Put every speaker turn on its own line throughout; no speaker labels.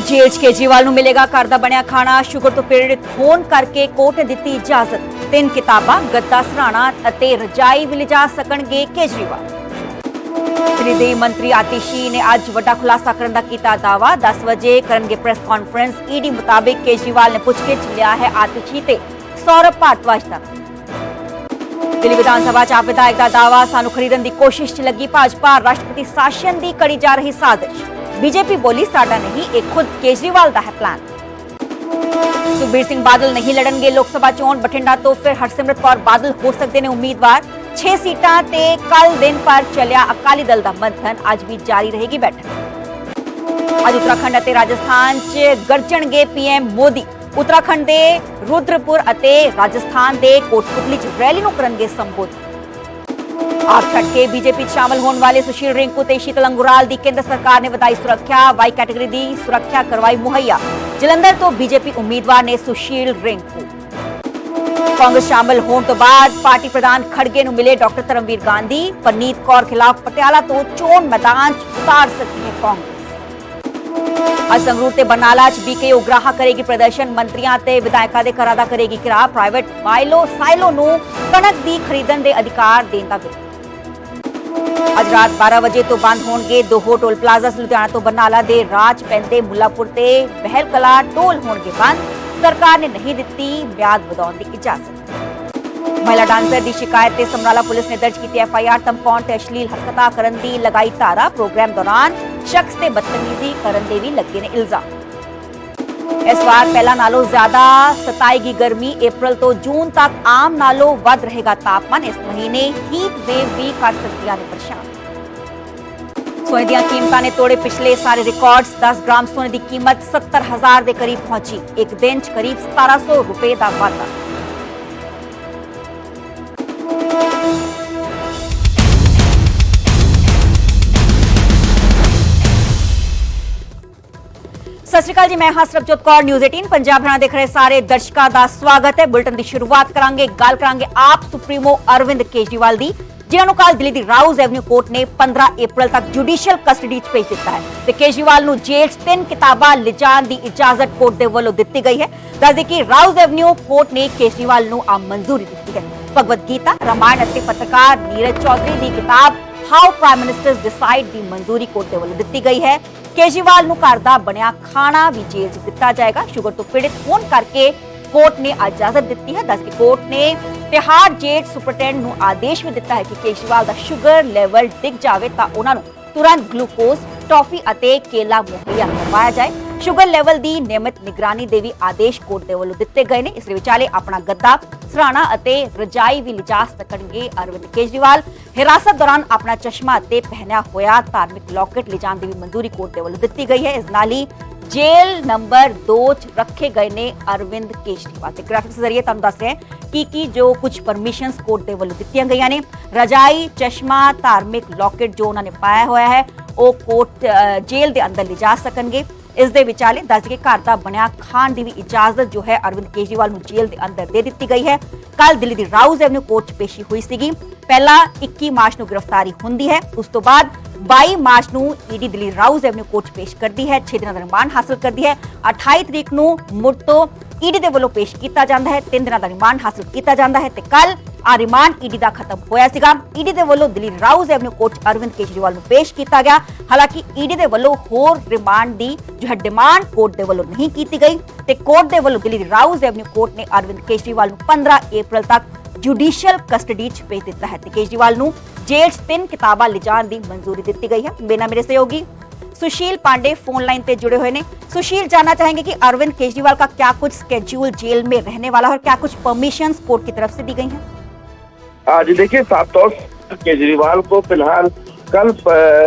Jail Kejriwal ਨੂੰ ਮਿਲੇਗਾ ਘਰ ਦਾ ਬਣਿਆ ਖਾਣਾ। ਸ਼ੂਗਰ ਤੋਂ ਪੀੜਿਤ ਹੋਣ ਕਰਕੇ ਕੋਰਟ ਨੇ ਦਿੱਤੀ ਇਜਾਜ਼ਤ। 3 ਕਿਤਾਬਾਂ, ਗੱਦਾ, ਸਰਾਣਾ ਅਤੇ ਰਜਾਈ ਵੀ ਲਿਜਾ ਸਕਣਗੇ ਕੇਜਰੀਵਾਲ। ਦਿੱਲੀ ਦੇ ਮੰਤਰੀ ਆਤਿਸ਼ੀ ਨੇ ਅੱਜ ਵੱਡਾ ਖੁਲਾਸਾ ਕਰਨ ਦਾ ਕੀਤਾ ਦਾਅਵਾ। 10 ਵਜੇ ਕਰਨਗੇ ਪ੍ਰੈਸ ਕਾਨਫਰੰਸ। ਈਡੀ ਮੁਤਾਬਿਕ ਕੇਜਰੀਵਾਲ ਨੇ ਪੁੱਛਗਿੱਛ ਲਿਆ ਹੈ ਆਤਿਸ਼ੀ ਤੇ ਸੌਰਭ ਭਾਰਦਵਾਜ ਦਾ। ਦਿੱਲੀ ਵਿਧਾਨ ਸਭਾ ਚ ਆਪ ਵਿਧਾਇਕ ਦਾ ਦਾਅਵਾ, ਸਾਨੂੰ ਖਰੀਦਣ ਦੀ ਕੋਸ਼ਿਸ਼ ਚ ਲੱਗੀ ਭਾਜਪਾ। ਰਾਸ਼ਟਰਪਤੀ शासन ਦੀ ਕੜੀ ਜਾ ਰਹੀ ਸਾਜ਼ਿਸ਼। बीजेपी बोली साडा नहीं, एक खुद केजरीवाल दा है प्लान। सुखबीर सिंह बादल नहीं लड़नगे लोकसभा चोण। बठिंडा तो फिर हरसिमरत कौर बादल हो सकते ने उम्मीदवार। 6 सीटां ते कल दिन पर चलिया अकाली दल दा मंथन। आज भी जारी रहेगी बैठक। आज उत्तराखंड अते राजस्थान च गरजणगे पीएम मोदी। उत्तराखंड दे रुद्रपुर अते राजस्थान दे कोटपुतली च रैली नूं करनगे संबोधित। आप छड़ के बीजेपी शामिल होने वाले सुशील रिंकू ते शीतल अंगुराल दी केंद्र सरकार ने बताई सुरक्षा। वाई कैटेगरी दी सुरक्षा करवाई मुहैया। जलंधर तो बीजेपी उम्मीदवार ने सुशील रिंकू। कांग्रेस शामिल होने तो बाद पार्टी प्रधान खड़गे नूं मिले डॉक्टर धर्मवीर गांधी। परनीत कौर खिलाफ पटियाला तो चोण मैदान उतार सकती है कांग्रेस। आज संगरूर ते बरनाला च बीके उग्राह करेगी प्रदर्शन। मंत्रियां ते विधायकां दे घरां दा करेगी किराया। प्राइवेट साइलो नूं कणक दी खरीदण दे अधिकार देण दा विरोध। आज रात 12 बजे तो बंद होंगे दोहो टोल प्लाजा। लुधियाना तो बरनाला दे राज पैंदे मुल्लापुर ते बहल कला टोल होंगे बंद। सरकार ने नहीं दिती म्याद वधाउण दी इजाजत। महिला डांसर दी शिकायत ते समराला पुलिस ने दर्ज की एफआईआर। धमकाउण ते अश्लील हरकतां करन दी लगाई धारा। प्रोग्राम दौरान शख्स ते बदतमीजी करन दे भी लगे ने इल्जाम। इस बार पहला नालों ज्यादा सताएगी गर्मी। अप्रैल तो जून तक आम नालों वध रहेगा तापमान। इस महीने हीट वेव भी कर सकती है परेशान। सोने दी कीमतां ने तोड़े पिछले सारे रिकॉर्ड्स। 10 ग्राम सोने की कीमत 70,000 के करीब पहुंची। एक दिन च करीब 1700 रुपए का वाधा। सत श्री अकाल जी, मैं हां सरबजोत कौर। न्यूज़ 18 पंजाब हरियाणा देख रहे सारे दर्शकों का स्वागत है। बुलेटिन की शुरुआत करांगे, गल करांगे आप सुप्रीमो अरविंद केजरीवाल दी, जिन्होंने कल दिल्ली दी राउज एवेन्यू कोर्ट ने 15 अप्रैल तक जुडिशियल कस्टडी च भेज दिता है। ते केजरीवाल नूं जेल च 3 किताबां लिजाण दी इजाजत कोर्ट दे वल्लों दित्ती गई है। दस दें कि राउज एवेन्यू कोर्ट ने केजरीवाल नूं आ मंजूरी दित्ती है। भगवत गीता, रामायण अते पत्रकार नीरज चौधरी दी किताब हाउ प्राइम मिनिस्टर्स डिसाइड दी मंजूरी कोर्ट दे वल्लों दित्ती गई है। केजरीवाल नूं घर दा बनिया खाना भी जेल च दिता जाएगा। शुगर तो पीड़ित होने करके कोर्ट ने इजाजत दी है। दस की कोर्ट ने तिहाड़ जेल सुपरटेंडेंट नूं आदेश भी दिता है कि केजरीवाल दा शुगर लेवल डिग जाए तो उन्हां नूं तुरंत ग्लूकोज, टॉफी अते केला मुहैया करवाया जाए। शुगर लेवल दी नियमित निगरानी दे भी आदेश कोर्ट दे वल्लों दिते गए ने। इस विचाले अपना गद्दा, सराणा अते रजाई भी लिजा सकणगे अरविंद केजरीवाल। हिरासत दौरान अपना चश्मा अते पहनिया होया धार्मिक लॉकेट लिजाण दी भी मंजूरी कोर्ट दे वल्लों दित्ती गई है। इस नाल ही जेल नंबर 2 च रखे गए ने अरविंद केजरीवाल। ते ग्राफिक्स के जरिए तुहानूं दस रहे हैं कि जो कुछ परमिशनस कोर्ट दे वल्लों दित्तियां गईयां ने। रजाई, चश्मा, धार्मिक लॉकेट जो उन्होंने पाया होया है वो कोर्ट जेल दे अंदर लिजा सकणगे। इस दे विचाले दस के घर का बनया खाण की भी इजाजत जो है अरविंद केजरीवाल नूं जेल के अंदर दे दी गई है। कल दिल्ली की राउज एवेन्यू कोर्ट च पेशी हुई सी। पहला 21 मार्च नूं गिरफ्तारी हुंदी है। उस तो बाद 22 मार्च नूं ED Delhi Rouse Avenue court च पेश करती है। 6 दिनों का रिमांड हासिल करती है। 28 तरीक नूं मुड़ तो ईडी दे वल्लों पेश किया जाता है। 3 दिनों का रिमांड हासिल किया जाता है। ते कल आ रिमांड ईडी का खत्म होया सीगा। ईडी दे वल्लों दिल्ली राउज एवेन्यू कोर्ट च अरविंद केजरीवाल नूं पेश किया गया। हालांकि ईडी दे वल्लों होर रिमांड दी जो है डिमांड कोर्ट दे वल्लों नहीं की गई। ते कोर्ट दे वल्लों दिल्ली राउज एवेन्यू कोर्ट ने अरविंद केजरीवाल नूं 15 अप्रैल तक जुडिशियल कस्टडी च भेज दिता है। केजरीवाल नूं जेल च 3 किताबां लिजाण दी मंजूरी दी गई है। बिना मेरे सहयोगी सुशील पांडे फोन लाइन पे जुड़े हुए ने। सुशील, जानना चाहेंगे कि अरविंद केजरीवाल का क्या कुछ स्केड्यूल जेल में रहने वाला है और क्या कुछ परमिशंस कोर्ट की तरफ से दी गई हैं?
जी देखिए, साफ तौर से केजरीवाल को फिलहाल कल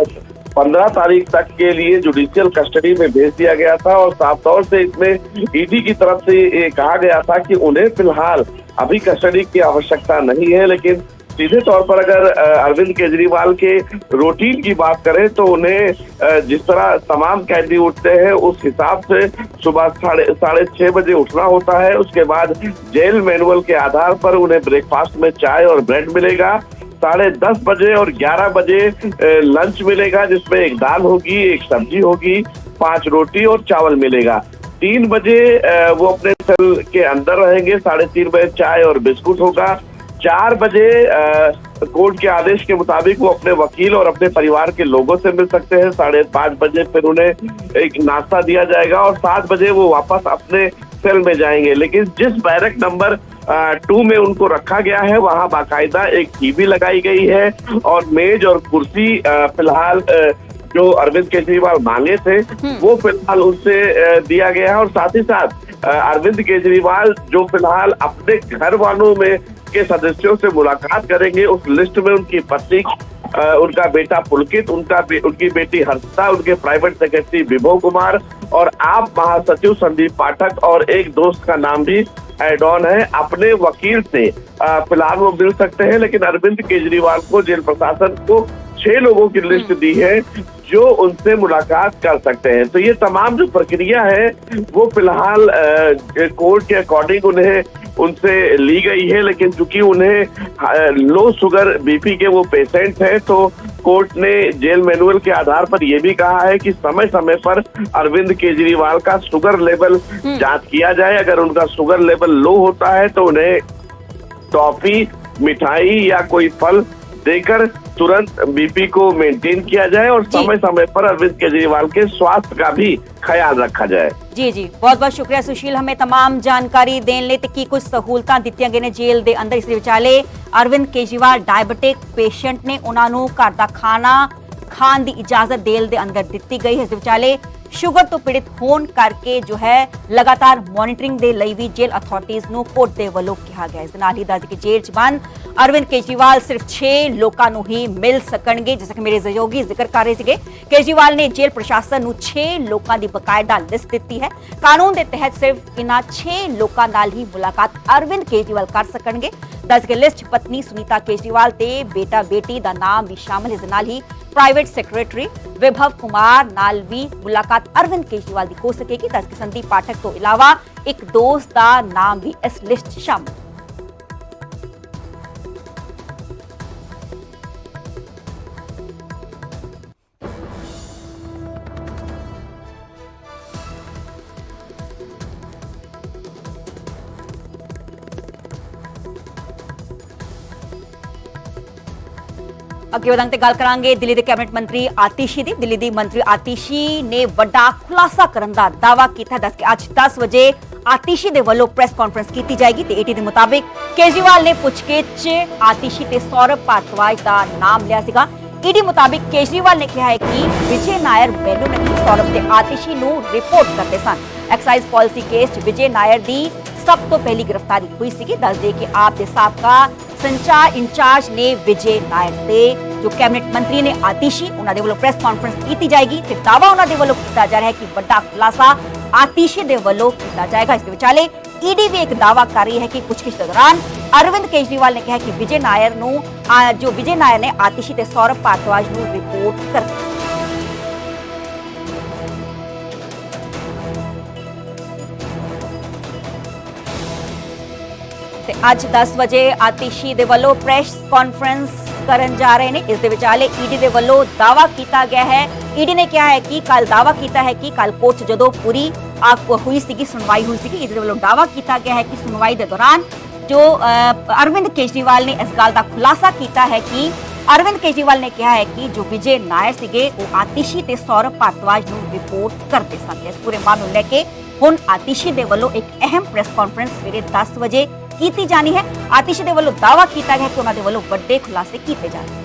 15 तारीख तक के लिए जुडिशियल कस्टडी में भेज दिया गया था और साफ तौर से इसमें ईडी की तरफ से ये कहा गया था कि उन्हें फिलहाल अभी कस्टडी की आवश्यकता नहीं है। लेकिन सीधे तौर पर अगर अरविंद केजरीवाल के रूटीन की बात करें तो उन्हें जिस तरह तमाम कैदी उठते हैं उस हिसाब से सुबह 6:30 बजे उठना होता है। उसके बाद जेल मैनुअल के आधार पर उन्हें ब्रेकफास्ट में चाय और ब्रेड मिलेगा। 10:30 बजे और 11 बजे लंच मिलेगा, जिसमें एक दाल होगी, एक सब्जी होगी, 5 रोटी और चावल मिलेगा। 3 बजे वो अपने सेल के अंदर रहेंगे, 3:30 बजे चाय और बिस्कुट होगा। 4 बजे कोर्ट के आदेश के मुताबिक वो अपने वकील और अपने परिवार के लोगों से मिल सकते हैं। 5:30 बजे फिर उन्हें एक नाश्ता दिया जाएगा और 7 बजे वो वापस अपने सेल में जाएंगे। लेकिन जिस बैरक नंबर 2 में उनको रखा गया है वहां बाकायदा एक टीवी लगाई गई है और मेज और कुर्सी फिलहाल जो अरविंद केजरीवाल मांगे थे वो फिलहाल उनसे दिया गया है। और साथ ही साथ अरविंद केजरीवाल जो फिलहाल अपने घर वालों में के सदस्यों से मुलाकात करेंगे, उस लिस्ट में उनकी पत्नी, उनका बेटा पुलकित, उनकी बेटी हर्षिता, उनके प्राइवेट सेक्रेटरी विभव कुमार और आप महासचिव संदीप पाठक और एक दोस्त का नाम भी एड ऑन है। अपने वकील से फिलहाल वो मिल सकते हैं, लेकिन अरविंद केजरीवाल को जेल प्रशासन को 6 लोगों की लिस्ट दी है जो उनसे मुलाकात कर सकते हैं। तो ये तमाम जो प्रक्रिया है वो फिलहाल कोर्ट के अकॉर्डिंग उनसे ली गई है, लेकिन चूंकि उन्हें लो शुगर बीपी के वो पेशेंट हैं तो कोर्ट ने जेल मैनुअल के आधार पर यह भी कहा है कि समय समय पर अरविंद केजरीवाल का शुगर लेवल जांच किया जाए। अगर उनका शुगर लेवल लो होता है तो उन्हें टॉफी, मिठाई या कोई फल देकर तुरंत बीपी को मेंटेन किया जाए और समय समय पर अरविंद केजरीवाल के स्वास्थ्य का भी ख्याल रखा जाए।
जी जी, बहुत बहुत शुक्रिया सुशील, हमें तमाम जानकारी देने ਲਈ ਤੇ ਕੀ ਕੁਝ ਸਹੂਲਤਾਂ ਦਿੱਤੀਆਂ ਗਏ ਨੇ ਜੇਲ੍ਹ ਦੇ ਅੰਦਰ। ਇਸ ਦੇ ਵਿਚਾਲੇ ਅਰਵਿੰਦ ਕੇਜਰੀਵਾਲ ਡਾਇਬੀਟਿਕ ਪੇਸ਼ੈਂਟ ਨੇ, ਉਹਨਾਂ ਨੂੰ ਘਰ ਦਾ ਖਾਣਾ ਖਾਣ ਦੀ ਇਜਾਜ਼ਤ ਜੇਲ੍ਹ ਦੇ ਅੰਦਰ ਦਿੱਤੀ ਗਈ ਹੈ। ਇਸ ਦੇ ਵਿਚਾਲੇ ਸ਼ੂਗਰ ਤੋਂ ਪੀੜਿਤ ਹੋਣ ਕਰਕੇ ਜੋ ਹੈ ਲਗਾਤਾਰ ਮੋਨੀਟਰਿੰਗ ਦੇ ਲਈ ਵੀ ਜੇਲ੍ਹ ਅਥਾਰਟੀਜ਼ ਨੂੰ ਕੋਰਟ ਦੇ ਵੱਲੋਂ ਕਿਹਾ ਗਿਆ। ਇਸ ਦੇ ਨਾਲ ਹੀ ਦੱਸ ਕਿ ਜੇਲ੍ਹ 'ਚ ਬੰਦ ਅਰਵਿੰਦ ਕੇਜਰੀਵਾਲ ਸਿਰਫ 6 ਲੋਕਾਂ ਨੂੰ ਹੀ ਮਿਲ ਸਕਣਗੇ। ਜਿਵੇਂ ਕਿ ਮੇਰੇ ਸਹਿਯੋਗੀ ਜ਼ਿਕਰ ਕਰ ਰਹੇ ਸੀਗੇ, ਕੇਜਰੀਵਾਲ ਨੇ ਜੇਲ੍ਹ ਪ੍ਰਸ਼ਾਸਨ ਨੂੰ 6 ਲੋਕਾਂ ਦੀ ਬਕਾਇਦਾ ਲਿਸਟ ਦਿੱਤੀ ਹੈ। ਕਾਨੂੰਨ ਦੇ ਤਹਿਤ ਸਿਰਫ ਇਹਨਾਂ 6 ਲੋਕਾਂ ਨਾਲ ਹੀ ਮੁਲਾਕਾਤ ਅਰਵਿੰਦ ਕੇਜਰੀਵਾਲ ਕਰ ਸਕਣਗੇ। ਦੱਸ ਕਿ ਲਿਸਟ ਪਤਨੀ ਸੁਨੀਤਾ ਕੇਜਰੀਵਾਲ ਤੇ ਬੇਟਾ ਬੇਟੀ ਦਾ ਨਾਮ ਵੀ ਸ਼ਾਮਲ। ਇਸ ਦੇ ਨਾਲ ਹੀ ਪ੍ਰਾਈਵੇਟ ਸੈਕਟਰੀ ਵਿਭਵ ਕੁਮਾਰ ਨਾਲ ਵੀ ਮੁਲਾਕਾਤ ਅਰਵਿੰਦ ਕੇਜਰੀਵਾਲ ਦੀ ਹੋ ਸਕੇਗੀ। ਦੱਸ ਕਿ ਸੰਦੀਪ ਪਾਠਕ ਤੋਂ ਇਲਾਵਾ ਇੱਕ ਦੋਸਤ ਦਾ ਨਾਮ ਵੀ ਇਸ ਲਿਸਟ 'ਚ ਸ਼ਾਮਲ। ਅੱਗੇ ਵਧਾਂਗੇ ਤੇ ਗੱਲ ਕਰਾਂਗੇ ਦਿੱਲੀ ਦੇ ਕੈਬਨਿਟ ਮੰਤਰੀ ਆਤੀਸ਼ੀ ਦੀ। ਦਿੱਲੀ ਦੀ ਮੰਤਰੀ ਆਤੀਸ਼ੀ ਨੇ ਵੱਡਾ ਖੁਲਾਸਾ ਕਰਨ ਦਾ ਦਾਅਵਾ ਕੀਤਾ। ਦੱਸ ਕਿ ਅੱਜ 10 ਵਜੇ ਆਤੀਸ਼ੀ ਦੇ ਵੱਲੋਂ ਪ੍ਰੈਸ ਕਾਨਫਰੰਸ ਕੀਤੀ ਜਾਏਗੀ ਤੇ ਏਟੀ ਦੇ ਮੁਤਾਬਿਕ ਕੇਜਰੀਵਾਲ ਨੇ ਪੁੱਛਗਿੱਛ ਆਤੀਸ਼ੀ ਤੇ ਸੌਰਵ ਭਾਰਦਵਾਜ ਦਾ ਨਾਮ ਲਿਆ ਸੀਗਾ। ਈਡੀ ਮੁਤਾਬਿਕ ਕੇਜਰੀਵਾਲ ਨੇ ਕਿਹਾ ਹੈ ਕਿ ਵਿਜੇ ਨਾਇਰ ਮੈਨੂੰ ਨਹੀਂ, ਸੌਰਵ ਤੇ ਆਤੀਸ਼ੀ ਨੂੰ ਰਿਪੋਰਟ ਕਰਦੇ ਸਨ। ਐਕਸਾਈਜ਼ ਪਾਲਿਸੀ ਕੇਸ 'ਚ ਵਿਜੇ ਨਾਇਰ ਦੀ ਸਭ ਤੋਂ ਪਹਿਲੀ ਗ੍ਰਿਫਤਾਰੀ ਹੋਈ ਸੀਗੀ। ਦੱਸ ਦੇ ਕਿ ਆਪ ਦੇ ਸਾਬਕਾ ਸੰਚਾਰ ਇੰਚਾਰਜ ਨੇ ਵਿਜੇ ਨਾਇਰ ਤੇ ਜੋ ਕੈਬਨਿਟ ਮੰਤਰੀ ਨੇ ਆਤੀਸ਼ੀ, ਉਹਨਾਂ ਦੇ ਵੱਲੋਂ ਪ੍ਰੈਸ ਕਾਨਫਰੰਸ ਕੀਤੀ ਜਾਏਗੀ ਤੇ ਦਾਅਵਾ ਉਹਨਾਂ ਦੇ ਵੱਲੋਂ ਕੀਤਾ ਜਾ ਰਿਹਾ ਹੈ ਕਿ ਵੱਡਾ ਖੁਲਾਸਾ ਆਤੀਸ਼ੀ ਦੇ ਵੱਲੋਂ ਕੀਤਾ ਜਾਏਗਾ। ਇਸ ਦੇ ਵਿਚਾਲੇ ਈਡੀ ਵੀ ਇੱਕ ਦਾਅਵਾ ਕਰ ਰਹੀ ਹੈ ਕਿ ਪੁੱਛਗਿੱਛ ਦੇ ਦੌਰਾਨ ਅਰਵਿੰਦ ਕੇਜਰੀਵਾਲ ਨੇ ਕਿਹਾ ਕਿ ਵਿਜੇ ਨਾਇਰ ਨੇ ਆਤੀਸ਼ੀ ਤੇ ਸੌਰਵ ਭਾਰਦਵਾਜ ਨੂੰ ਰਿਪੋਰਟ ਕਰ ਦਿੱਤੀ। ਤੇ ਅੱਜ 10 ਵਜੇ ਆਤੀਸ਼ੀ ਦੇ ਵੱਲੋਂ ਪ੍ਰੈਸ ਕਾਨਫਰੰਸ ਕਰਨ ਜਾ ਰਹੇ ਨੇ। ਇਸ ਦੇ ਵਿਚਾਲੇ ਈਡੀ ਦੇ ਵੱਲੋਂ ਦਾਅਵਾ ਕੀਤਾ ਗਿਆ ਹੈ। ਈਡੀ ਨੇ ਕਿਹਾ ਹੈ ਕਿ ਕੱਲ ਦਾਅਵਾ ਕੀਤਾ ਹੈ ਕਿ ਕੱਲ ਕੋਰਟ 'ਚ ਜਦੋਂ ਪੂਰੀ ਹੋਈ ਸੀਗੀ, ਸੁਣਵਾਈ ਹੋਈ ਸੀਗੀ, ਈਡੀ ਦੇ ਵੱਲੋਂ ਦਾਅਵਾ ਕੀਤਾ ਗਿਆ ਹੈ ਕਿ ਸੁਣਵਾਈ ਦੇ ਦੌਰਾਨ ਜੋ ਅਰਵਿੰਦ ਕੇਜਰੀਵਾਲ ਨੇ ਇਸ ਗੱਲ ਦਾ ਖੁਲਾਸਾ ਕੀਤਾ ਹੈ ਕਿ ਅਰਵਿੰਦ ਕੇਜਰੀਵਾਲ ਨੇ ਕਿਹਾ ਹੈ ਕਿ ਜੋ ਵਿਜੇ ਨਾਇਰ ਸੀਗੇ ਉਹ ਆਤੀਸ਼ੀ ਤੇ ਸੌਰਵ ਭਾਰਦਵਾਜ ਨੂੰ ਰਿਪੋਰਟ ਕਰਦੇ ਸਨ। ਇਸ ਪੂਰੇ ਮਾਮਲੇ ਨੂੰ ਲੈ ਕੇ ਹੁਣ ਆਤੀਸ਼ੀ ਦੇ ਵੱਲੋਂ ਇੱਕ ਅਹਿਮ ਪ੍ਰੈਸ ਕਾਨਫਰੰਸ ਸਵੇਰੇ 10 ਵਜੇ ਕੀਤੀ ਜਾਣੀ ਹੈ। ਆਤੀਸ਼ੀ ਦੇ ਵੱਲੋਂ ਦਾਅਵਾ ਕੀਤਾ ਗਿਆ ਕਿ ਉਹਨਾਂ ਦੇ ਵੱਲੋਂ ਵੱਡੇ ਖੁਲਾਸੇ ਕੀਤੇ ਜਾਣਗੇ।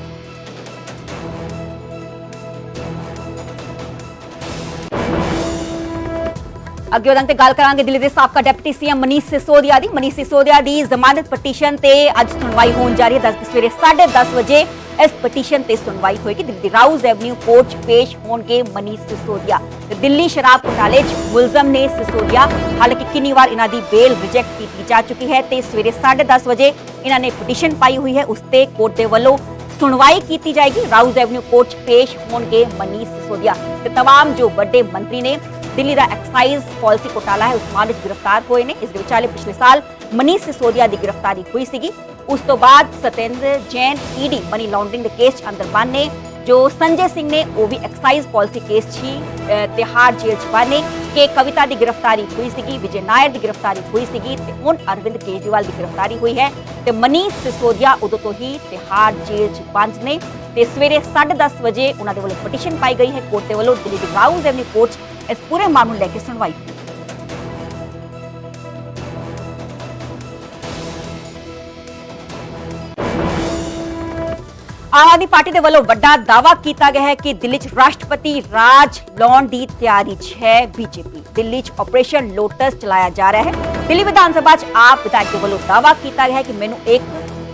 ਅੱਗੇ ਵਧਾਂਗੇ ਤੇ ਗੱਲ ਕਰਾਂਗੇ ਦਿੱਲੀ ਦੇ ਸਾਬਕਾ ਡਿਪਟੀ ਸੀਐਮ ਮਨੀਸ਼ ਸਿਸੋਦੀਆ ਦੀ। ਮਨੀਸ਼ ਸਿਸੋਦੀਆ ਦੀ ਜ਼ਮਾਨਤ ਪਟੀਸ਼ਨ ਤੇ ਅੱਜ ਸੁਣਵਾਈ ਹੋਣ ਜਾ ਰਹੀ ਹੈ। ਸਵੇਰੇ 10:30 ਵਜੇ ਇਸ ਪਟੀਸ਼ਨ ਤੇ ਸੁਣਵਾਈ ਹੋਏਗੀ। ਦਿੱਲੀ ਦੀ ਰਾਉਜ਼ ਐਵਨਿਊ ਕੋਰਟ 'ਚ ਪੇਸ਼ ਹੋਣਗੇ ਮਨੀਸ਼ ਸਿਸੋਦੀਆ। ਦਿੱਲੀ ਸ਼ਰਾਬ ਘੁਟਾਲੇ 'ਚ ਮੁਲਜ਼ਮ ਨੇ ਸਿਸੋਦੀਆ। ਹਾਲਾਂਕਿ ਕਿੰਨੀ ਵਾਰ ਇਹਨਾਂ ਦੀ ਬੇਲ ਰਿਜੈਕਟ ਕੀਤੀ ਜਾ ਚੁੱਕੀ ਹੈ ਤੇ ਸਵੇਰੇ 10:30 ਵਜੇ ਇਹਨਾਂ ਨੇ ਪਟੀਸ਼ਨ ਪਾਈ ਹੋਈ ਹੈ। ਉਸ ਤੇ ਕੋਰਟ ਦੇ ਵੱਲੋਂ ਸੁਣਵਾਈ ਕੀਤੀ ਜਾਏਗੀ। ਰਾਉਜ਼ ਐਵਨਿਊ ਕੋਰਟ 'ਚ ਪੇਸ਼ ਹੋਣਗੇ ਮਨੀਸ਼ ਸਿਸੋਦੀਆ ਤੇ तमाम ਜੋ ਵੱਡੇ ਮੰਤਰੀ ਨੇ ਦਿੱਲੀ ਦਾ ਐਕਸਾਈਜ਼ ਪਾਲਿਸੀ ਘੁਟਾਲਾ ਹੈ ਉਸ ਮਾਮਲੇ 'ਚ ਗ੍ਰਿਫਤਾਰ ਹੋਏ ਨੇ। ਇਸ ਦੇ ਵਿਚਾਲੇ ਪਿਛਲੇ ਸਾਲ ਮਨੀਸ਼ ਸਿਸੋਦੀਆ ਦੀ ਗ੍ਰਿਫਤਾਰੀ ਹੋਈ ਸੀਗੀ। ਉਸ ਤੋਂ ਬਾਅਦ Satyendar Jain ED money laundering ਦੇ ਕੇਸ 'ਚ ਅੰਦਰ ਬੰਦ ਨੇ। जो संजय सिंह ने वो भी एक्साइज पॉलिसी केस छी तिहाड़ जेल च बने कि कविता की गिरफ्तारी हुई सी, विजय नायर की गिरफ्तारी हुई सी, हुण अरविंद केजरीवाल की गिरफ्तारी हुई है। तो मनीष सिसोदिया उदों तो ही तिहाड़ जेल च बंद ने ते सवेरे 10:30 बजे उन्होंने वालों पटिशन पाई गई है कोर्ट के वालों। दिल्ली की राउज एवेन्यू कोर्ट इस पूरे मामले को लेकर सुनवाई की। आम आदमी पार्टी के वालों बड़ा दावा किया गया है कि दिल्ली च राष्ट्रपति राज लाने की तैयारी है बीजेपी। दिल्ली च ऑपरेशन लोटस चलाया जा रहा है। दिल्ली विधानसभा च आप विधायक के वालों दावा किया गया है कि मैनू एक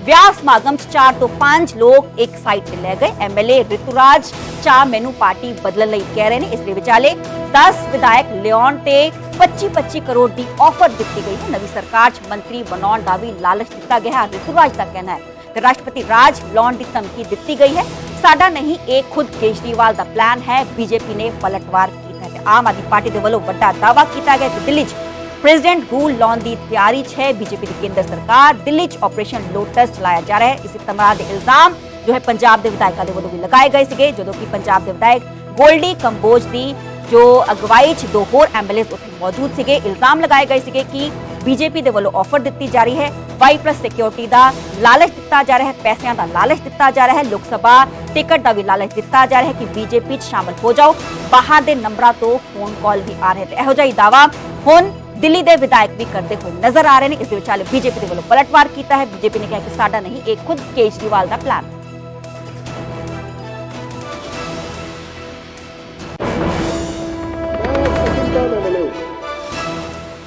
विआह समागम 4 तो 5 लोग एक साइड पे ले गए। एमएलए ऋतुराज चा मैनू पार्टी बदलने लई कह रहे हैं। इसलिए विचाले 10 विधायक लियाउण ते 25-25 करोड़ की ऑफर दी गई है। नवी सरकार च मंत्री बनाने का भी लालच दिता गया है। ऋतुराज का कहना है कि राष्ट्रपति राज लाने की धमकी दी गई है। साडा नहीं, एक खुद केजरीवाल का प्लान है। बीजेपी ने पलटवार किया है। आम आदमी पार्टी के वालों बड़ा दावा किया गया कि दिल्ली च प्रेसिडेंट रूल लाने की तैयारी है बीजेपी की केंद्र सरकार। दिल्ली च ऑपरेशन लोटस चलाया जा रहा है। इसी तरह के इल्जाम जो है पंजाब के विधायकों के वालों भी लगाए गए थे, जो कि पंजाब के विधायक गोल्डी कंबोज की जो अगवाई च 2 होर एमएलए उत्थे मौजूद थे। इल्जाम लगाए गए थे कि बीजेपी के वालों ऑफर दी जा रही है, Y+ सिक्योरिटी का लालच दिता जा रहा है, पैसों का लालच दिता जा रहा है, लोकसभा टिकट का भी लालच दिता जा रहा है कि बीजेपी शामिल हो जाओ। बाहर के नंबरों तो फोन कॉल भी आ रहे थे। यहो जिहा दावा हुण दिल्ली के विधायक भी करते हुए नजर आ रहे हैं। इस विचाले बीजेपी के वालों पलटवार किया है। बीजेपी ने कहा कि साडा नहीं, एक खुद केजरीवाल का प्लान।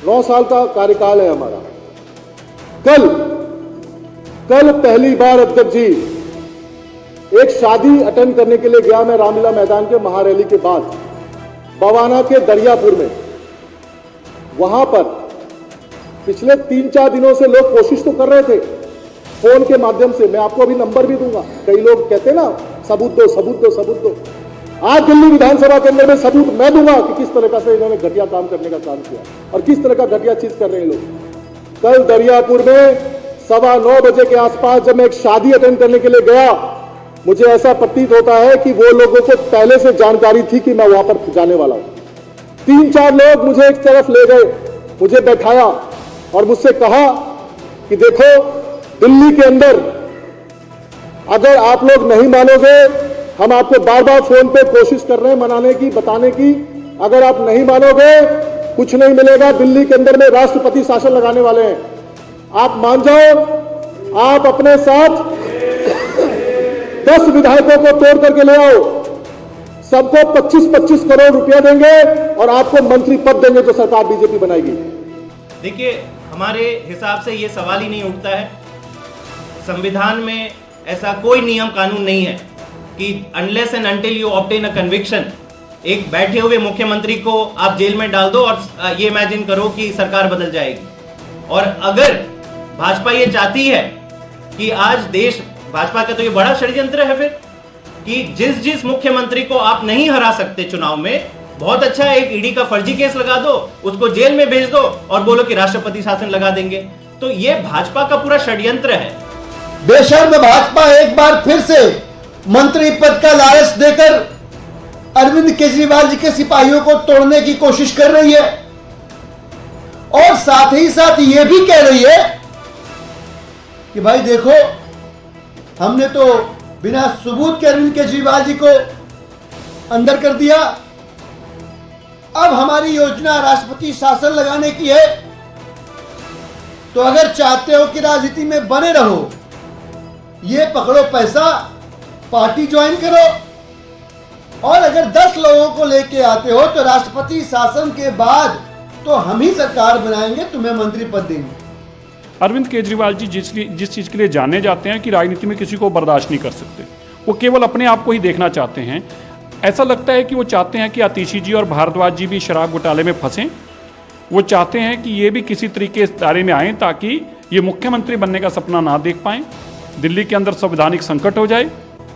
9 साल का कार्यकाल है हमारा। कल पहली बार अध्यक्ष जी एक शादी अटेंड करने के लिए गया मैं रामलीला मैदान के महारैली के बाद बवाना के दरियापुर में। वहां पर पिछले 3-4 दिनों से लोग कोशिश तो कर रहे थे फोन के माध्यम से, मैं आपको अभी नंबर भी दूंगा। कई लोग कहते हैं ना सबूत दो सबूत दो सबूत दो। आज दिल्ली विधानसभा के अंदर में सबूत मैं दूंगा कि किस तरह से इन्होंने घटिया काम करने का काम किया और किस तरह का घटिया चीज कर रहे हैं लोग। कल दरियापुर में 9:15 बजे के आसपास जब मैं एक शादी अटेंड करने के लिए गया, मुझे ऐसा प्रतीत होता है कि वो लोगों को पहले से जानकारी थी कि मैं वहां पर जाने वाला हूं। 3-4 लोग मुझे एक तरफ ले गए, मुझे बैठाया और मुझसे कहा कि देखो दिल्ली के अंदर अगर आप लोग नहीं मानोगे, हम आपको बार बार फोन पे कोशिश कर रहे हैं मनाने की, बताने की, अगर आप नहीं मानोगे कुछ नहीं मिलेगा। दिल्ली के अंदर में राष्ट्रपति शासन लगाने वाले हैं, आप मान जाओ। आप अपने साथ 10 विधायकों को तोड़ करके ले आओ, सबको 25-25 करोड़ रुपया देंगे और आपको मंत्री पद देंगे जो सरकार बीजेपी बनाएगी।
देखिए, हमारे हिसाब से ये सवाल ही नहीं उठता है। संविधान में ऐसा कोई नियम कानून नहीं है कि unless and until you obtain a conviction, एक बैठे हुए मुख्यमंत्री को आप जेल में डाल दो और ये इमेजिन करो कि सरकार बदल जाएगी। और अगर भाजपा ये चाहती है कि आज देश, भाजपा का तो ये बड़ा षड्यंत्र है फिर कि जिस मुख्यमंत्री को आप नहीं हरा सकते चुनाव में, बहुत अच्छा है, एक ईडी का फर्जी केस लगा दो, उसको जेल में भेज दो और बोलो कि राष्ट्रपति शासन लगा देंगे। तो ये भाजपा का पूरा षड्यंत्र है।
बेशर्म भाजपा एक बार फिर से मंत्री पद का लालच देकर अरविंद केजरीवाल जी के सिपाहियों को तोड़ने की कोशिश कर रही है और साथ ही साथ ये भी कह रही है कि भाई देखो, हमने तो बिना सबूत के अरविंद केजरीवाल जी को अंदर कर दिया, अब हमारी योजना राष्ट्रपति शासन लगाने की है। तो अगर चाहते हो कि राजनीति में बने रहो, ये पकड़ो पैसा, पार्टी ज्वाइन करो और अगर 10 लोगों को लेके आते हो तो राष्ट्रपति शासन के बाद तो हम ही सरकार बनाएंगे, तुम्हें मंत्री पद देंगे।
अरविंद केजरीवाल जी जिस चीज़ के लिए जाने जाते हैं कि राजनीति में किसी को बर्दाश्त नहीं कर सकते, वो केवल अपने आप को ही देखना चाहते हैं। ऐसा लगता है कि वो चाहते हैं कि आतिशी जी और भारद्वाज जी भी शराब घोटाले में फंसें। वो चाहते हैं कि ये भी किसी तरीके इस दायरे में आएँ ताकि ये मुख्यमंत्री बनने का सपना ना देख पाएँ। दिल्ली के अंदर संवैधानिक संकट हो जाए।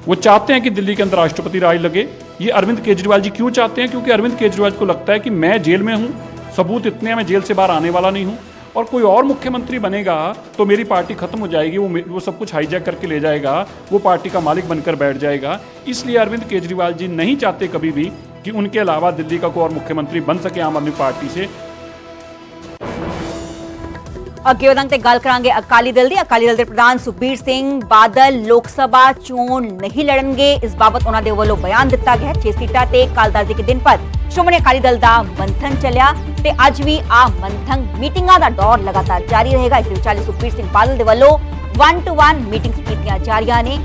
वो चाहते हैं कि दिल्ली के अंदर राष्ट्रपति राज लगे। ये अरविंद केजरीवाल जी क्यों चाहते हैं? क्योंकि अरविंद केजरीवाल को लगता है कि मैं जेल में हूँ, सबूत इतने हैं, मैं जेल से बाहर आने वाला नहीं हूँ और कोई और मुख्यमंत्री बनेगा तो मेरी पार्टी खत्म हो जाएगी, वो सब कुछ हाईजैक करके ले जाएगा, वो पार्टी का मालिक बनकर बैठ जाएगा। इसलिए अरविंद केजरीवाल जी नहीं चाहते कभी भी कि उनके अलावा दिल्ली का कोई और मुख्यमंत्री बन सके आम आदमी पार्टी से।
ਅੱਗੇ ਵਧਾਂਗੇ ਤੇ ਗੱਲ ਕਰਾਂਗੇ ਅਕਾਲੀ ਦਲ ਦੇ ਪ੍ਰਧਾਨ ਸੁਖਬੀਰ ਸਿੰਘ ਬਾਦਲ ਲੋਕ ਸਭਾ ਚੋਣ ਨਹੀਂ ਲੜਨਗੇ। ਇਸ ਬਾਬਤ ਉਹਨਾਂ ਦੇ ਵੱਲੋਂ ਬਿਆਨ ਦਿੱਤਾ ਗਿਆ। 6 ਸੀਟਾਂ ਤੇ ਕੱਲ੍ਹ ਦੇ ਦਿਨ ਪਰ ਸ਼੍ਰੋਮਣੀ ਅਕਾਲੀ ਦਲ ਦਾ ਮੰਥਨ ਚੱਲਿਆ ਤੇ ਅੱਜ ਵੀ ਆ ਮੰਥਨ ਮੀਟਿੰਗਾਂ ਦਾ ਦੌਰ ਲਗਾਤਾਰ ਜਾਰੀ ਰਹੇਗਾ। ਇਸ ਵਿਚਾਲੇ ਸੁਖਬੀਰ ਸਿੰਘ ਬਾਦਲ ਦੇ ਵੱਲੋਂ 1-to-1 ਮੀਟਿੰਗਸ ਕੀਤੀਆਂ ਜਾ ਰਹੀਆਂ ਨੇ।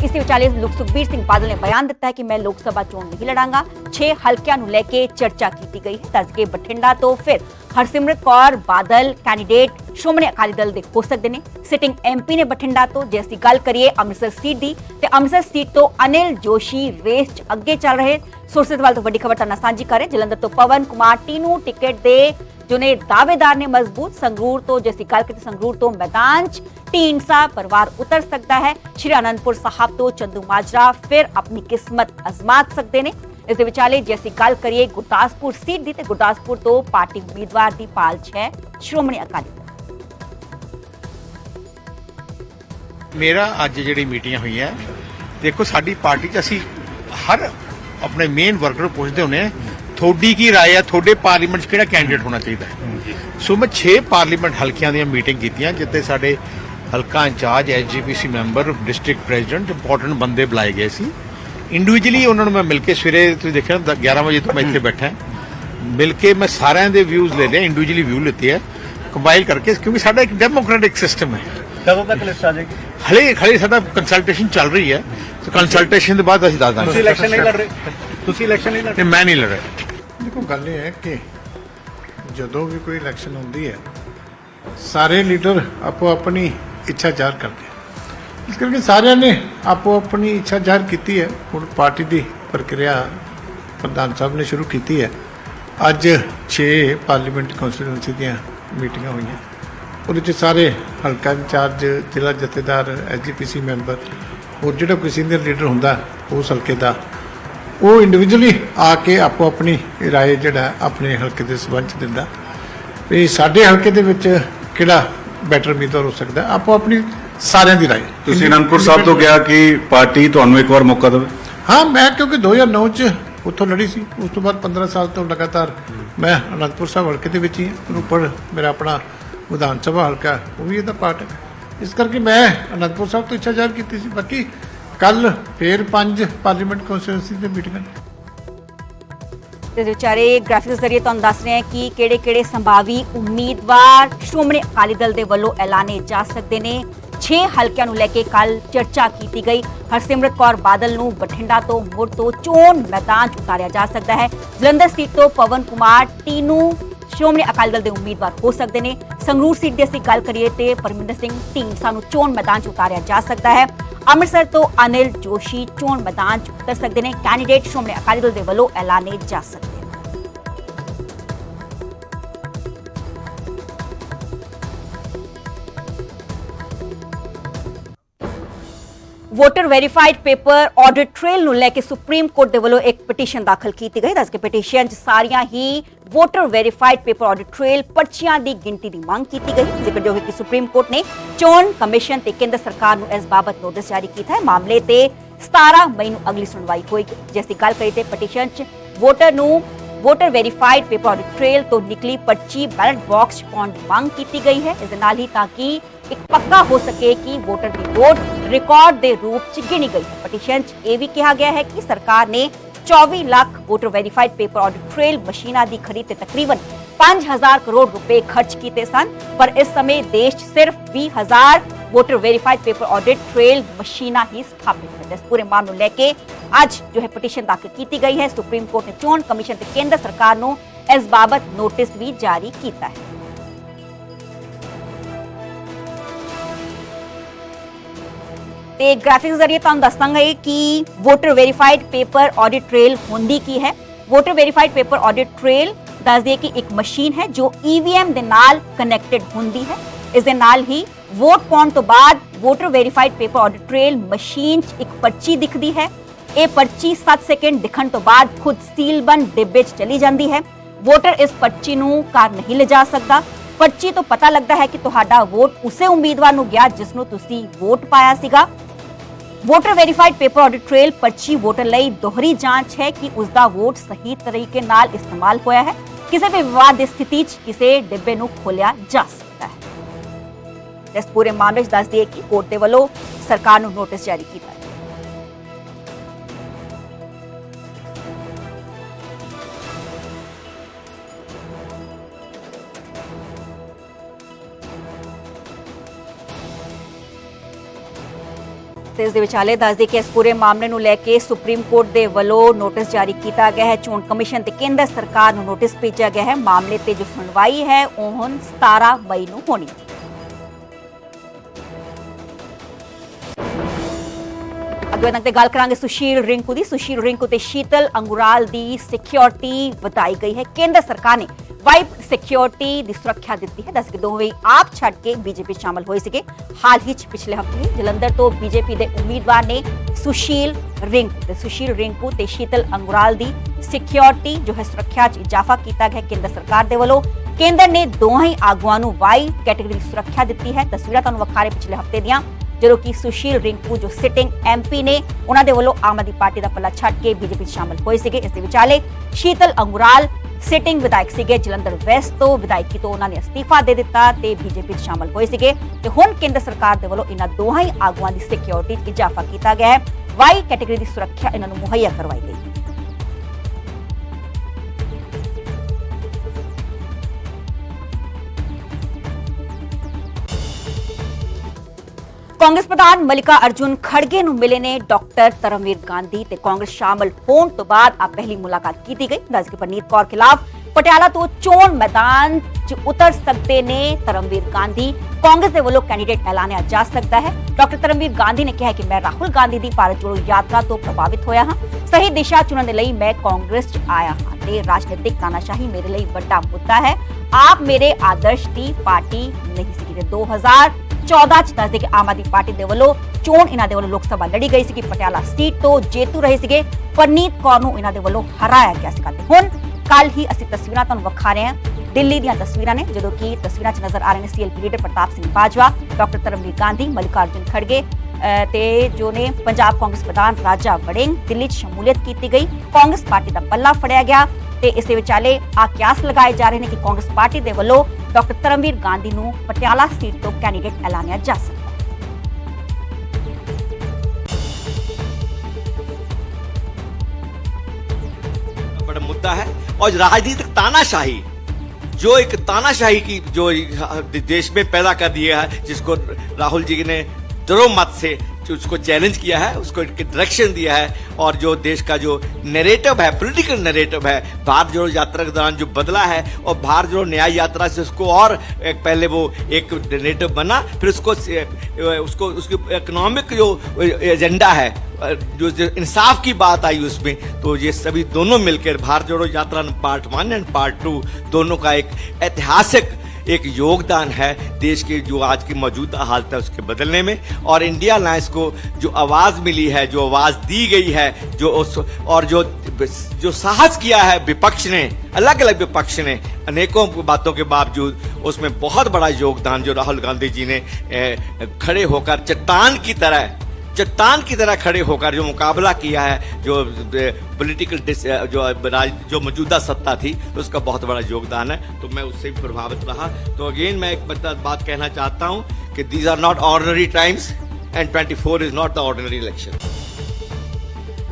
ਇਸ ਵਿਚਾਲੇ ਸੁਖਬੀਰ ਸਿੰਘ ਬਾਦਲ ਨੇ ਬਿਆਨ ਦਿੱਤਾ ਹੈ ਕਿ ਮੈਂ ਲੋਕ ਸਭਾ ਚੋਣ ਨਹੀਂ ਲੜਾਂਗਾ। 6 ਹਲਕਿਆਂ ਨੂੰ ਲੈ ਕੇ ਚਰਚਾ ਕੀਤੀ ਗਈ ਹੈ। ਦੱਸ ਕੇ ਬਠਿੰਡਾ ਤੋਂ ਫਿਰ ਹਰਸਿਮਰਤ ਕੌਰ ਬਾਦਲ ਕੈਂਡੀਡੇਟ ਸ਼੍ਰੋਮਣੀ ਅਕਾਲੀ ਦਲ ਦੇ ਹੋ ਸਕਦੇ ਨੇ। ਸਿਟਿੰਗ ਐਮਪੀ ਨੇ ਬਠਿੰਡਾ ਤੋਂ। ਜੇ ਅਸੀਂ ਗੱਲ ਕਰੀਏ ਅੰਮ੍ਰਿਤਸਰ ਸੀਟ ਦੀ ਤੇ ਅੰਮ੍ਰਿਤਸਰ ਸੀਟ ਤੋਂ ਅਨਿਲ ਜੋਸ਼ੀ ਰੇਸ 'ਚ ਅੱਗੇ ਚੱਲ ਰਹੇ। ਸੁਰਜੀਤ ਵੱਲ ਤੋਂ ਵੱਡੀ ਖਬਰ ਤਾਂ ਸਾਂਝੀ ਕਰ ਰਹੇ। ਜਲੰਧਰ ਤੋਂ ਪਵਨ ਕੁਮਾਰ ਟੀਨੂ ਟਿਕਟ ਦੇ जो ने दावेदार ने मजबूत। संगरूर तो जैसी गल की संगरूर तो मैदान ढींडसा परिवार उतर सकता है। श्री आनंदपुर साहब तो चंदू माजरा फिर अपनी किस्मत आजमा सकते हैं। इस विचाले जैसी गल करिए गुरदासपुर सीट की, गुरदासपुर तो पार्टी उम्मीदवार की पाल है श्रोमणी अकाली दल।
मेरा अज जी मीटिंग हुई है, देखो साडी पार्टी च असी हर अपने मेन वर्कर पुछते होने थोड़ी की राय है, थोड़े पार्लीमेंट किहड़ा कैंडिडेट होना चाहिए। सो मैं 6 पार्लीमेंट हल्कियां दी मीटिंग कीतियां जिते साडे हल्का incharge SGPC member district president important बंदे बुलाए गए सी। इंडिविजुअली उन्होंने मैं मिलके सवेरे तुसीं देखिया 11 बजे तो मैं इत्थे बैठा मिलके मैं सारिਆਂ ਦੇ व्यूज़ ले लिया, इंडिविजुअली व्यू लेते हैं कंपाइल करके, क्योंकि साडा एक डेमोक्रेटिक सिस्टम है।
कदों तक लिस्ट आ जाएगी?
हले साडा कंसल्टेशन चल रही है, तो कंसल्टेशन के बाद असीं दस दांगे।
तुसीं इलेक्शन नहीं लड़ रहे? तुसीं इलेक्शन नहीं लड़ रहे?
मैं नहीं लड़ रहा।
देखो गल ये है कि ਜਦੋਂ ਵੀ ਕੋਈ ਇਲੈਕਸ਼ਨ ਹੁੰਦੀ ਹੈ ਸਾਰੇ ਲੀਡਰ ਆਪੋ ਆਪਣੀ ਇੱਛਾ ਜ਼ਾਹਰ ਕਰਦੇ ਆ। ਇਸ ਕਰਕੇ ਸਾਰਿਆਂ ਨੇ ਆਪੋ ਆਪਣੀ ਇੱਛਾ ਜ਼ਾਹਰ ਕੀਤੀ ਹੈ। ਹੁਣ ਪਾਰਟੀ ਦੀ ਪ੍ਰਕਿਰਿਆ ਪ੍ਰਧਾਨ ਸਾਹਿਬ ਨੇ ਸ਼ੁਰੂ ਕੀਤੀ ਹੈ। ਅੱਜ 6 ਪਾਰਲੀਮੈਂਟ ਕੌਂਸਟੀਟਿਊਂਸੀ ਦੀਆਂ ਮੀਟਿੰਗਾਂ ਹੋਈਆਂ। ਉਹਦੇ 'ਚ ਸਾਰੇ ਹਲਕਾ ਇੰਚਾਰਜ, ਜ਼ਿਲ੍ਹਾ ਜਥੇਦਾਰ, SGPC ਮੈਂਬਰ, ਹੋਰ ਜਿਹੜਾ ਕੋਈ ਸੀਨੀਅਰ ਲੀਡਰ ਹੁੰਦਾ ਉਸ ਹਲਕੇ ਦਾ, ਉਹ ਇੰਡੀਵਿਜੂਅਲੀ ਆ ਕੇ ਆਪੋ ਆਪਣੀ ਰਾਏ ਜਿਹੜਾ ਆਪਣੇ ਹਲਕੇ ਦੇ ਸੰਬੰਧ 'ਚ ਦਿੰਦਾ ਵੀ ਸਾਡੇ ਹਲਕੇ ਦੇ ਵਿੱਚ ਕਿਹੜਾ ਬੈਟਰ ਉਮੀਦਵਾਰ ਹੋ ਸਕਦਾ। ਆਪੋ ਆਪਣੀ ਸਾਰਿਆਂ ਦੀ ਰਾਏ।
ਤੁਸੀਂ ਅਨੰਦਪੁਰ ਸਾਹਿਬ ਤੋਂ ਕਿਹਾ ਕਿ ਪਾਰਟੀ ਤੁਹਾਨੂੰ ਇੱਕ ਵਾਰ ਮੌਕਾ ਦੇਵੇ।
ਹਾਂ, ਮੈਂ ਕਿਉਂਕਿ 2009 'ਚ ਉੱਥੋਂ ਲੜੀ ਸੀ, ਉਸ ਤੋਂ ਬਾਅਦ 15 ਸਾਲ ਤੋਂ ਲਗਾਤਾਰ ਮੈਂ ਅਨੰਦਪੁਰ ਸਾਹਿਬ ਹਲਕੇ ਦੇ ਵਿੱਚ ਹੀ ਹਾਂ। ਰੋਪੜ ਮੇਰਾ ਆਪਣਾ ਵਿਧਾਨ ਸਭਾ ਹਲਕਾ, ਉਹ ਵੀ ਇਹਦਾ ਪਾਰਟ ਹੈ। ਇਸ ਕਰਕੇ ਮੈਂ ਅਨੰਦਪੁਰ ਸਾਹਿਬ ਤੋਂ ਇੱਛਾ ਜ਼ਾਹਰ ਕੀਤੀ ਸੀ। ਬਾਕੀ ਕੱਲ ਫਿਰ 5 ਪਾਰਲੀਮੈਂਟ ਕੌਂਸਟੀਟਿਊਂਸੀ ਦੀ ਮੀਟਿੰਗ ਹੈ।
ਤੇ ਵਿਚਾਰੇ ਗ੍ਰਾਫਿਕਸ ਦੇ ਜ਼ਰੀਏ ਤੁਹਾਨੂੰ ਦੱਸ ਰਹੇ ਹਾਂ ਕਿ ਕਿਹੜੇ ਸੰਭਾਵੀ ਉਮੀਦਵਾਰ ਸ਼੍ਰੋਮਣੀ ਅਕਾਲੀ ਦਲ ਦੇ ਵੱਲੋਂ ਐਲਾਨੇ ਜਾ ਸਕਦੇ ਨੇ। 6 ਹਲਕਿਆਂ ਨੂੰ ਲੈ ਕੇ ਕੱਲ ਚਰਚਾ ਕੀਤੀ ਗਈ। ਹਰਸਿਮਰਤ ਕੌਰ ਬਾਦਲ ਨੂੰ ਬਠਿੰਡਾ ਤੋਂ ਮੁੜ ਤੋਂ ਚੋਣ ਮੈਦਾਨ 'ਚ ਉਤਾਰਿਆ ਜਾ ਸਕਦਾ ਹੈ। ਜਲੰਧਰ ਸੀਟ ਤੋਂ ਪਵਨ ਕੁਮਾਰ ਟੀਨੂ ਸ਼੍ਰੋਮਣੀ ਅਕਾਲੀ ਦਲ ਦੇ ਉਮੀਦਵਾਰ ਹੋ ਸਕਦੇ ਨੇ। ਸੰਗਰੂਰ ਸੀਟ ਦੀ ਅਸੀਂ ਗੱਲ ਕਰੀਏ ਤੇ ਪਰਮਿੰਦਰ ਸਿੰਘ ਢੀਂਡਸਾ ਨੂੰ ਚੋਣ ਮੈਦਾਨ 'ਚ ਉਤਾਰਿਆ ਜਾ ਸਕਦਾ ਹੈ। ਅੰਮ੍ਰਿਤਸਰ ਤੋਂ ਅਨਿਲ ਜੋਸ਼ੀ ਚੋਣ ਮੈਦਾਨ 'ਚ ਉਤਰ ਸਕਦੇ ਨੇ। ਕੈਂਡੀਡੇਟ ਸ਼੍ਰੋਮਣੀ ਅਕਾਲੀ ਦਲ ਦੇ ਵੱਲੋਂ ਐਲਾਨੇ ਜਾ ਸਕਦੇ ਨੇ। Voter verified paper audit trail ਨੂੰ ਲੈ ਕੇ ਸੁਪਰੀਮ ਕੋਰਟ ਦੇ ਵੱਲੋਂ ਇੱਕ ਪਟੀਸ਼ਨ ਦਾਖਲ ਕੀਤੀ ਗਈ। ਦੱਸ ਕੇ ਪਟੀਸ਼ਨ 'ਚ ਸਾਰੀਆਂ ਹੀ voter verified paper audit trail ਪਰਚੀਆਂ ਦੀ ਗਿਣਤੀ ਦੀ ਮੰਗ ਕੀਤੀ ਗਈ। ਜ਼ਿਕਰਯੋਗ ਹੈ ਕਿ ਸੁਪਰੀਮ ਕੋਰਟ ਨੇ ਚੋਣ ਕਮਿਸ਼ਨ ਤੇ ਕੇਂਦਰ ਸਰਕਾਰ ਨੂੰ ਇਸ ਬਾਬਤ ਨੋਟਿਸ ਜਾਰੀ ਕੀਤਾ ਹੈ। ਮਾਮਲੇ ਤੇ 17 ਮਈ ਨੂੰ ਅਗਲੀ ਸੁਣਵਾਈ ਹੋਏਗੀ। ਜਿਸ ਦੀ ਗੱਲ ਕਰੀਏ ਤੇ ਪਟੀਸ਼ਨ 'ਚ voter verified paper audit trail ਤੋਂ ਨਿਕਲੀ ਪਰਚੀ ਬੈਲਟ ਬਾਕਸ 'ਚ ਪਾਉਣ ਦੀ ਮੰਗ ਕੀਤੀ ਗਈ ਹੈ। ਇਸ ਦੇ ਨਾਲ ਹੀ ਤਾਂ ਕਿ ਇੱਕ ਪੱਕਾ ਹੋ ਸਕੇ ਕਿ ਵੋਟਰ ਦੀ ਵੋਟ ਰਿਕਾਰਡ ਦੇ ਰੂਪ 'ਚ ਗਿਣੀ ਗਈ ਹੈ। ਪਟੀਸ਼ਨ 'ਚ ਇਹ ਵੀ ਕਿਹਾ ਗਿਆ ਹੈ ਕਿ ਸਰਕਾਰ ਨੇ 24 lakh voter verified paper audit trail ਮਸ਼ੀਨਾਂ ਦੀ ਖਰੀਦ ਤੇ ਤਕਰੀਬਨ 5000 ਕਰੋੜ ਰੁਪਏ ਖਰਚ ਕੀਤੇ ਸਨ, ਪਰ ਇਸ ਸਮੇਂ ਦੇਸ਼ 'ਚ ਸਿਰਫ 20000 voter verified paper audit trail ਮਸ਼ੀਨਾਂ ਹੀ ਸਥਾਪਿਤ ਹਨ। ਇਸ ਪੂਰੇ ਮਾਮਲੇ ਨੂੰ ਲੈ ਕੇ ਅੱਜ ਜੋ ਹੈ ਪਟੀਸ਼ਨ ਦਾਖਲ ਕੀਤੀ ਗਈ ਹੈ। ਸੁਪਰੀਮ ਕੋਰਟ ਨੇ ਚੋਣ ਕਮਿਸ਼ਨ ਤੇ ਕੇਂਦਰ ਸਰਕਾਰ ਨੂੰ ਇਸ ਬਾਬਤ ਨੋਟਿਸ ਵੀ ਜਾਰੀ ਕੀਤਾ ਹੈ। ਤੇ ਗ੍ਰਾਫਿਕਸ ਜ਼ਰੀਏ ਤੁਹਾਨੂੰ ਦੱਸਾਂਗੇ ਕਿ voter verified paper audit trail ਹੁੰਦੀ ਕੀ ਹੈ। Voter verified paper audit trail ਦੱਸ ਦਈਏ ਕਿ ਇੱਕ ਮਸ਼ੀਨ ਹੈ ਜੋ EVM ਦੇ ਨਾਲ ਕਨੈਕਟਡ ਹੁੰਦੀ ਹੈ। ਇਸ ਦੇ ਨਾਲ ਹੀ ਵੋਟ ਪਾਉਣ ਤੋਂ ਬਾਅਦ voter verified paper audit trail machine 'ਚ ਇੱਕ ਪਰਚੀ ਦਿਖਦੀ ਹੈ। ਇਹ ਪਰਚੀ 7 ਸੈਕਿੰਡ ਦਿਖਣ ਤੋਂ ਬਾਅਦ ਖੁਦ ਸੀਲਬੰਦ ਡਿੱਬੇ 'ਚ ਚਲੀ ਜਾਂਦੀ ਹੈ। ਵੋਟਰ ਇਸ ਪਰਚੀ ਨੂੰ ਘਰ ਨਹੀਂ ਲਿਜਾ ਸਕਦਾ। पर्ची तो पता लगता है कि तुहाडा वोट उसे उम्मीदवार नूं गया जिस नूं तुसीं वोट पाया सीगा। Voter verified paper audit trail पर्ची वोटर लई दोहरी जांच है कि उसका वोट सही तरीके नाल इस्तेमाल होया है। किसी भी विवाद की स्थिति च किसी डिब्बे नूं खोलिया जा सकता है। इस पूरे मामले च दस दिए कि कोर्ट दे वल्लों सरकार नूं नोटिस जारी किया है। इस दे विचाले दस दी कि इस पूरे मामले नूं लैके सुप्रीम कोर्ट दे वल्लों नोटिस जारी किया गया है। चोण कमीशन ते केंद्र सरकार नूं नोटिस भेजा गया है। मामले ते जो सुनवाई है वो हुण 17 मई नूं होनी है। अगले तक गल करांगे सुशील रिंकू दी। सुशील रिंकू ते शीतल अंगुराल दी सिक्योरिटी वधाई गई है। केंद्र सरकार ने वाइब सिक्योरिटी दी सुरक्षा दी है। दस के दोवें आप छड़ के बीजेपी शामिल होए सीगे। हाल ही पिछले हफ्ते जलंधर तो बीजेपी दे उम्मीदवार ने सुशील रिंकू ते शीतल अंगुराल दी सिक्योरिटी जो है सुरक्षा च इजाफा किया गया केंद्र सरकार दे वल्लों। केंद्र ने दोहां आगुआं नूं वाई कैटेगरी दी सुरक्षा दी है। तस्वीरां तुहानूं वखारे पिछले हफ्ते दियां ਜਦੋਂ कि सुशील रिंकू जो सिटिंग MP ने उन्हां दे वल्लों आम आदमी पार्टी का पल्ला छड्ड के बीजेपी शामिल होए सीगे। इस दे विचाले शीतल अंगुराल सिटिंग विधायक सीगे जलंधर वैस्ट तो विधायकी तो उन्होंने अस्तीफा दे दिता ते बीजेपी शामिल होए सीगे ते हुण केंद्र सरकार दे वल्लों इन्हां दोहां ही आगुआं दी सिक्योरिटी च इजाफा किया गया है। वाई कैटेगरी दी सुरक्षा इन्हां नूं मुहैया करवाई गई। कांग्रेस प्रधान मल्लिका अर्जुन खड़गे नूं मिले ने डॉक्टर धर्मवीर गांधी ते कांग्रेस शामिल होने तो बाद आ पहली मुलाकात की गई। दस के परनीत कौर खिलाफ पटियाला तो चोण मैदान च उतर सकते ने धर्मवीर गांधी। कांग्रेस के वल्लों कैंडीडेट ऐलानिया जा सकता है। डॉक्टर धर्मवीर गांधी ने कहा कि मैं राहुल गांधी की भारत जोड़ो यात्रा तो प्रभावित होया हां। सही दिशा चुनने के लिए मैं कांग्रेस च आया हां ते राजनीतिक तानाशाही मेरे लिए बड़ा मुद्दा है। आप मेरे आदर्श की पार्टी नहीं सी। 2014 च दस दे कि आम आदमी पार्टी दे वल्लों चोण इन्हां दे वल्लों लोक सभा लड़ी गई सी। पटियाला सीट तो जेतू रहे सीगे परनीत कौर नूं इन्हां दे वल्लों हराया गया सीगा। हुण कल ही असीं तस्वीरां तुहानूं विखा रहे हैं दिल्ली दीयां तस्वीरां ने जदों कि तस्वीरां च नजर आ रहे हैं CLP leader Pratap Singh Bajwa, doctor Dharamvir Gandhi, Mallikarjun खड़गे ते जो ने पंजाब कांग्रेस प्रधान राजा वड़िंग दिल्ली च शमूलियत की गई। कांग्रेस पार्टी का पल्ला फड़िया गया ते इस दे विचाले आक्यास लगाए जा रहे हैं कि कांग्रेस पार्टी दे वल्लों डॉक्टर धर्मवीर गांधी नूं पटियाला सीट तो कैंडीडेट ऐलानिया जा सकता है।
बड़ा मुद्दा है और राजनीतिक तानाशाही जो एक तानाशाही की जो देश में पैदा कर दिया है, जिसको राहुल जी ने जरो मत से उसको चैलेंज किया है, उसको डायरेक्शन दिया है और जो देश का जो नैरेटिव है, पॉलिटिकल नैरेटिव है, भारत जोड़ो यात्रा के दौरान जो बदला है और भारत जोड़ो न्याय यात्रा से उसको और पहले वो एक नैरेटिव बना, फिर उसको उसकी इकोनॉमिक जो एजेंडा है, जो इंसाफ की बात आई उसमें, तो ये सभी दोनों मिलकर भारत जोड़ो यात्रा पार्ट 1 एंड पार्ट 2 दोनों का एक ऐतिहासिक एक योगदान है देश की जो आज की मौजूदा हालत है उसके बदलने में। और इंडिया अलायंस को जो आवाज मिली है, जो आवाज दी गई है, जो साहस किया है विपक्ष ने, अलग अलग विपक्ष ने अनेकों बातों के बावजूद, उसमें बहुत बड़ा योगदान जो राहुल गांधी जी ने खड़े होकर चट्टान की तरह खड़े होकर जो मुकाबला किया है, जो पॉलिटिकल जो मौजूदा सत्ता थी, उसका बहुत बड़ा योगदान है। तो मैं उससे भी प्रभावित रहा। तो अगेन मैं एक बात कहना चाहता हूं कि these are not ordinary times and 24 is not the ordinary election.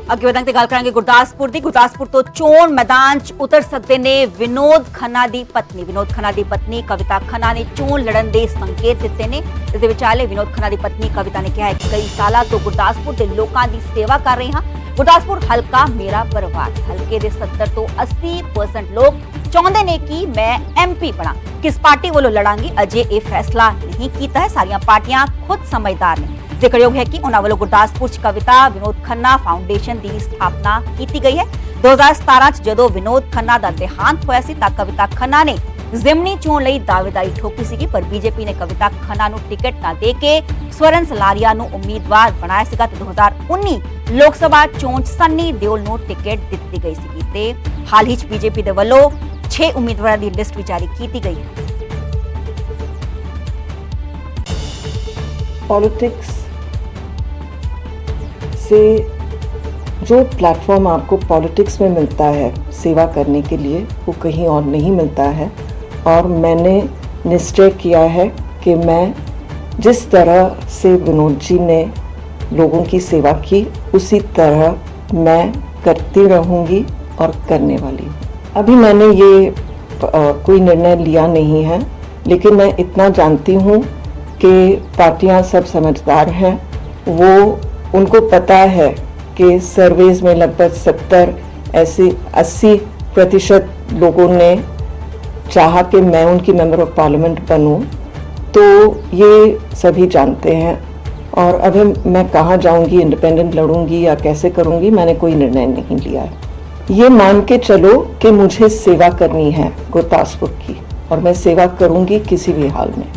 अगे वधण ते गल करांगे गुरदासपुर दी। गुरदासपुर तो चोण मैदान च उतर सकते ने विनोद खन्ना दी पत्नी। विनोद खन्ना दी पत्नी कविता खन्ना ने चोण लड़न दे संकेत दिते ने। इस दे विचाले विनोद खन्ना दी पत्नी कविता ने कहा है कि कई साल तो गुरदासपुर के लोगों की सेवा कर रही हां। गुरदासपुर हलका मेरा परिवार। हलके दे 70 तो 80% लोग चाहते ने कि मैं MP बना। किस पार्टी वालों लड़ांगी अजे ये फैसला नहीं किया है। सारियां पार्टियां खुद समझदार ने। जिक्रयोग है कि उन्होंने वालों गुरदासपुर च कविता विनोद खन्ना फाउंडेशन की स्थापना की गई है। 2017 च जदों विनोद खन्ना का देहांत होया सी तां कविता खन्ना ने जिमनी चोण लई दावेदारी ठोकी सी, पर बीजेपी ने कविता खन्ना नूं टिकट ना दे के स्वरण सलारिया नूं उम्मीदवार बनाया सीगा। 2019 लोक सभा चोण सन्नी देओल नूं टिकट दित्ती गई सी ते हाल ही बीजेपी दे वल्लों 6 उम्मीदवारों की लिस्ट भी जारी की गई है।
पॉलिटिक्स से जो प्लेटफॉर्म आपको पॉलिटिक्स में मिलता है सेवा करने के लिए, वो कहीं और नहीं मिलता है। और मैंने निश्चय किया है कि मैं जिस तरह से विनोद जी ने लोगों की सेवा की, उसी तरह मैं करती रहूँगी और करने वाली हूँ। अभी मैंने ये कोई निर्णय लिया नहीं है, लेकिन मैं इतना जानती हूँ कि पार्टियां सब समझदार हैं। वो उनको पता है कि सर्वेज में लगभग 80% लोगों ने चाहा कि मैं उनकी मेंबर ऑफ पार्लियामेंट बनूं, तो ये सभी जानते हैं। और अभी मैं कहाँ जाऊंगी, इंडिपेंडेंट लड़ूंगी या कैसे करूंगी, मैंने कोई निर्णय नहीं लिया है। ये मान के चलो कि मुझे सेवा करनी है गुरदासपुर की, और मैं सेवा करूंगी किसी भी हाल में।